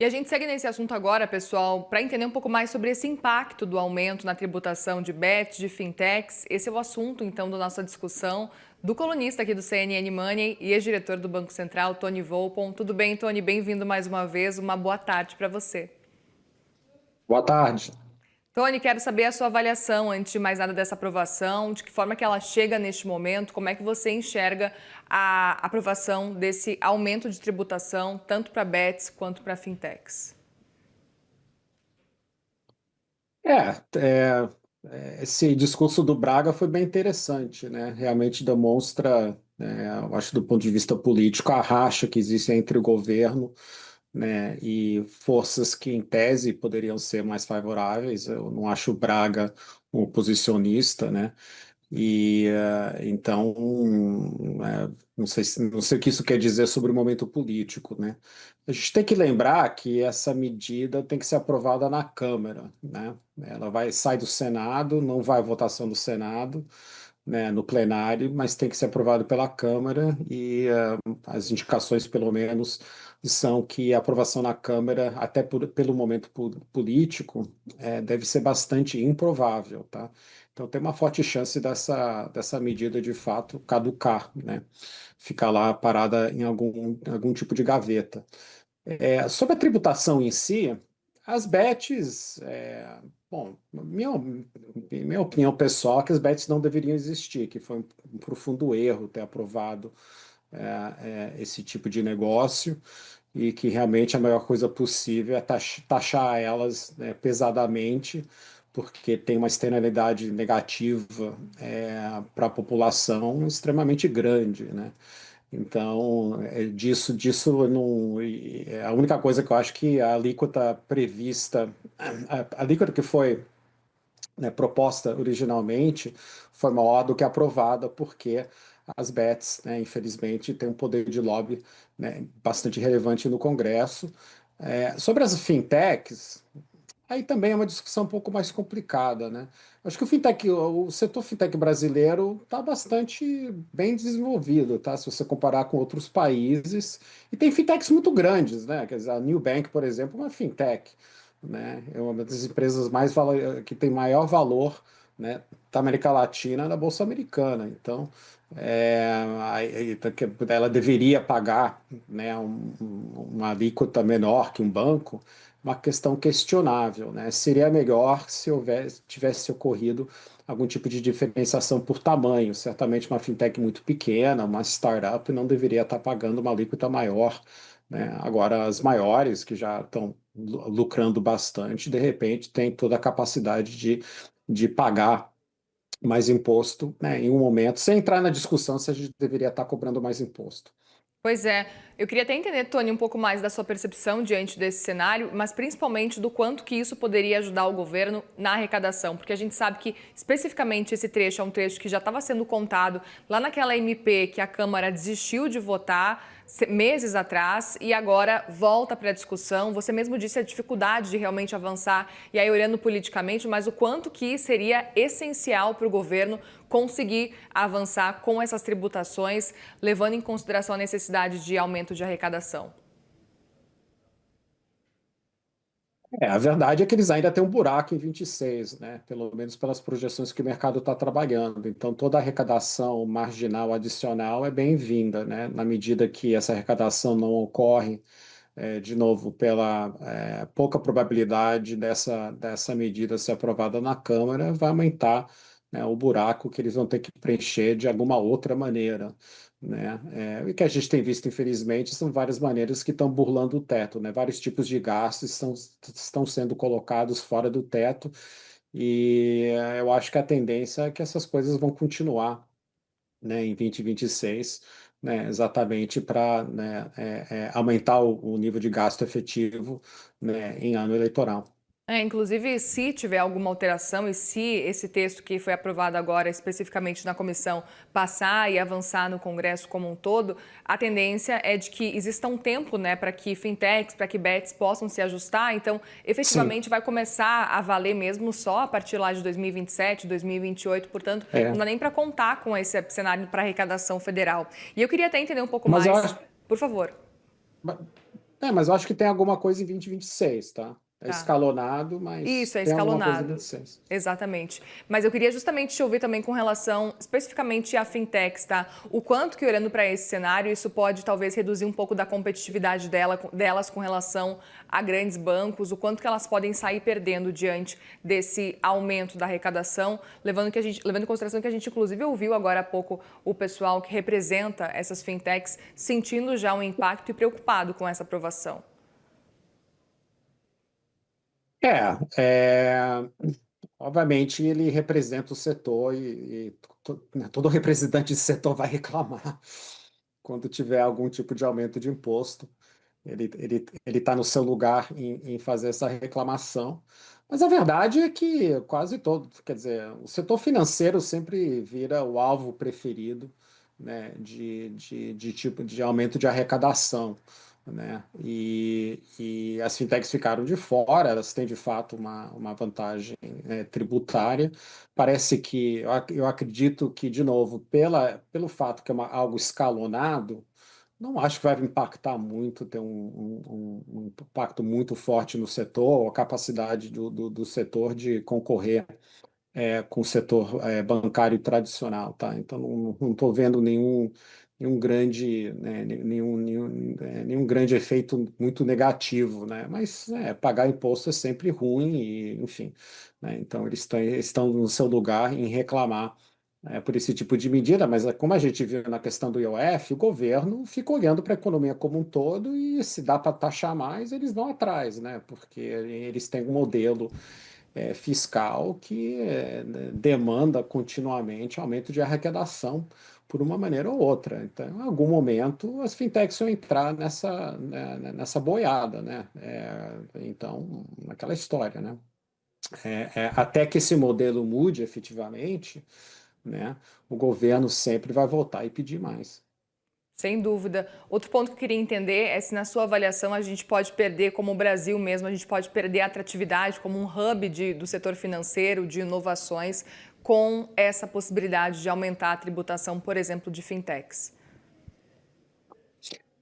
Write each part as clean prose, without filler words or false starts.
E a gente segue nesse assunto agora, pessoal, para entender um pouco mais sobre esse impacto do aumento na tributação de bets, de fintechs. Esse é o assunto, então, da nossa discussão do colunista aqui do CNN Money e ex-diretor do Banco Central, Tony Volpon. Tudo bem, Tony? Bem-vindo mais uma vez. Uma boa tarde para você. Boa tarde. Tony, quero saber a sua avaliação, antes de mais nada, dessa aprovação, de que forma que ela chega neste momento, como é que você enxerga a aprovação desse aumento de tributação, tanto para bets quanto para fintechs? Esse discurso do Braga foi bem interessante, né? Realmente demonstra, eu acho, do ponto de vista político, a racha que existe entre o governo, né, e forças que, em tese, poderiam ser mais favoráveis. Eu não acho o Braga um oposicionista, né? Então, não sei o que isso quer dizer sobre o momento político, né? A gente tem que lembrar que essa medida tem que ser aprovada na Câmara, né? Ela sai do Senado, não vai à votação do Senado, né, no plenário, mas tem que ser aprovado pela Câmara as indicações, pelo menos, são que a aprovação na Câmara, até pelo momento político, deve ser bastante improvável, tá? Então tem uma forte chance dessa medida de fato caducar, né? Ficar lá parada em algum tipo de gaveta. Sobre a tributação em si, as bets, bom, minha opinião pessoal é que as bets não deveriam existir, que foi um profundo erro ter aprovado esse tipo de negócio e que realmente a melhor coisa possível é taxar elas, né, pesadamente, porque tem uma externalidade negativa para a população extremamente grande, né? Então, disso não, a única coisa que eu acho que a alíquota prevista, a alíquota que foi, né, proposta originalmente foi maior do que aprovada, porque as bets, né, infelizmente, têm um poder de lobby, né, bastante relevante no Congresso. Sobre as fintechs, aí também é uma discussão um pouco mais complicada, né? Acho que o setor fintech brasileiro está bastante bem desenvolvido, tá? Se você comparar com outros países. E tem fintechs muito grandes, né? Quer dizer, a Nubank, por exemplo, é uma fintech, né? É uma das empresas que tem maior valor, né, da América Latina na Bolsa Americana. Então, ela deveria pagar, né, uma alíquota menor que um banco, uma questão questionável, né? Seria melhor se tivesse ocorrido algum tipo de diferenciação por tamanho. Certamente uma fintech muito pequena, uma startup, não deveria estar pagando uma alíquota maior, né? Agora, as maiores, que já estão lucrando bastante, de repente tem toda a capacidade de pagar mais imposto, né, em um momento, sem entrar na discussão se a gente deveria estar cobrando mais imposto. Pois é, eu queria até entender, Tony, um pouco mais da sua percepção diante desse cenário, mas principalmente do quanto que isso poderia ajudar o governo na arrecadação, porque a gente sabe que especificamente esse trecho é um trecho que já estava sendo contado lá naquela MP que a Câmara desistiu de votar meses atrás e agora volta para a discussão. Você mesmo disse a dificuldade de realmente avançar e aí olhando politicamente, mas o quanto que seria essencial para o governo conseguir avançar com essas tributações, levando em consideração a necessidade de aumento de arrecadação. A verdade é que eles ainda têm um buraco em 26, né? Pelo menos pelas projeções que o mercado está trabalhando. Então, toda arrecadação marginal adicional é bem-vinda, né? Na medida que essa arrecadação não ocorre, de novo, pela pouca probabilidade dessa medida ser aprovada na Câmara, vai aumentar, né, o buraco que eles vão ter que preencher de alguma outra maneira, né? O que a gente tem visto, infelizmente, são várias maneiras que estão burlando o teto, né? Vários tipos de gastos estão sendo colocados fora do teto e eu acho que a tendência é que essas coisas vão continuar, né, em 2026, né, exatamente para, né, aumentar o nível de gasto efetivo, né, em ano eleitoral. Inclusive, se tiver alguma alteração e se esse texto que foi aprovado agora, especificamente na comissão, passar e avançar no Congresso como um todo, a tendência é de que exista um tempo, né, para que fintechs, para que bets possam se ajustar. Então, Sim, efetivamente, vai começar a valer mesmo só a partir lá de 2027, 2028. Portanto, não é. dá nem para contar com esse cenário para arrecadação federal. E eu queria até entender um pouco Mas eu mais, acho, por favor. Mas eu acho que tem alguma coisa em 2026, tá? É Tá. escalonado, Isso, mas é tem alguma coisa em escalonado. 26. Exatamente. Mas eu queria justamente te ouvir também com relação especificamente à fintechs, tá? O quanto que olhando para esse cenário, isso pode talvez reduzir um pouco da competitividade delas com relação a grandes bancos, o quanto que elas podem sair perdendo diante desse aumento da arrecadação, levando em consideração que a gente inclusive ouviu agora há pouco o pessoal que representa essas fintechs sentindo já um impacto e preocupado com essa aprovação. É, obviamente ele representa o setor né, todo representante de setor vai reclamar quando tiver algum tipo de aumento de imposto. Ele está no seu lugar em fazer essa reclamação. Mas a verdade é que quase todo, quer dizer, o setor financeiro sempre vira o alvo preferido, né, de tipo de aumento de arrecadação, né? E as fintechs ficaram de fora, elas têm de fato uma vantagem, tributária. Parece que eu acredito que, de novo, pelo fato que é algo escalonado, não acho que vai impactar muito, ter um impacto muito forte no setor, a capacidade do setor de concorrer com o setor bancário tradicional, tá? Então não estou vendo nenhum grande, né, nenhum grande efeito muito negativo, né? Mas pagar imposto é sempre ruim e, enfim, né? Então estão no seu lugar em reclamar por esse tipo de medida, mas como a gente viu na questão do IOF, o governo fica olhando para a economia como um todo e se dá para taxar mais, eles vão atrás, né? Porque eles têm um modelo fiscal que demanda continuamente aumento de arrecadação por uma maneira ou outra. Então, em algum momento, as fintechs vão entrar nessa boiada, né? Então, naquela história, né? Até que esse modelo mude efetivamente, né? O governo sempre vai voltar e pedir mais. Sem dúvida. Outro ponto que eu queria entender é se na sua avaliação a gente pode perder, como o Brasil mesmo, a gente pode perder a atratividade como um hub do setor financeiro, de inovações, com essa possibilidade de aumentar a tributação, por exemplo, de fintechs.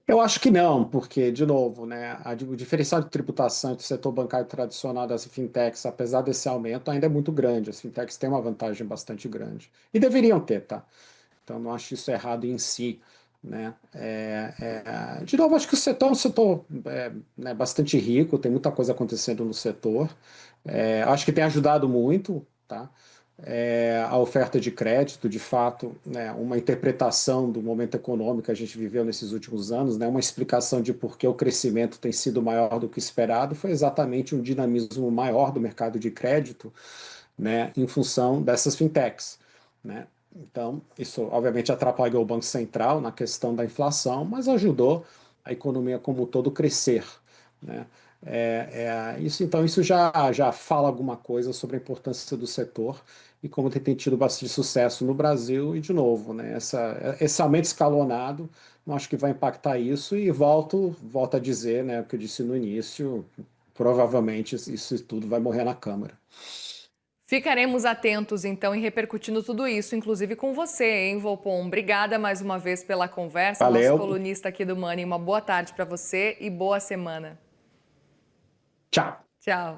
Eu acho que não, porque, de novo, né, o diferencial de tributação entre o setor bancário tradicional das fintechs, apesar desse aumento, ainda é muito grande. As fintechs têm uma vantagem bastante grande. E deveriam ter, tá? Então, não acho isso errado em si, né? De novo, acho que o setor é um setor né, bastante rico, tem muita coisa acontecendo no setor. Acho que tem ajudado muito, tá? A oferta de crédito, de fato, né, uma interpretação do momento econômico que a gente viveu nesses últimos anos, né, uma explicação de por que o crescimento tem sido maior do que esperado, foi exatamente um dinamismo maior do mercado de crédito, né, em função dessas fintechs, né? Então, isso obviamente atrapalhou o Banco Central na questão da inflação, mas ajudou a economia como um todo crescer, né? Isso já fala alguma coisa sobre a importância do setor e como tem tido bastante sucesso no Brasil. E, de novo, né, esse aumento escalonado, não acho que vai impactar isso. E volto a dizer, né, o que eu disse no início, provavelmente isso tudo vai morrer na Câmara. Ficaremos atentos, então, e repercutindo tudo isso, inclusive com você, hein, Volpon? Obrigada mais uma vez pela conversa, nosso Valeu, colunista aqui do Money. Uma boa tarde para você e boa semana. tchau. Tchau.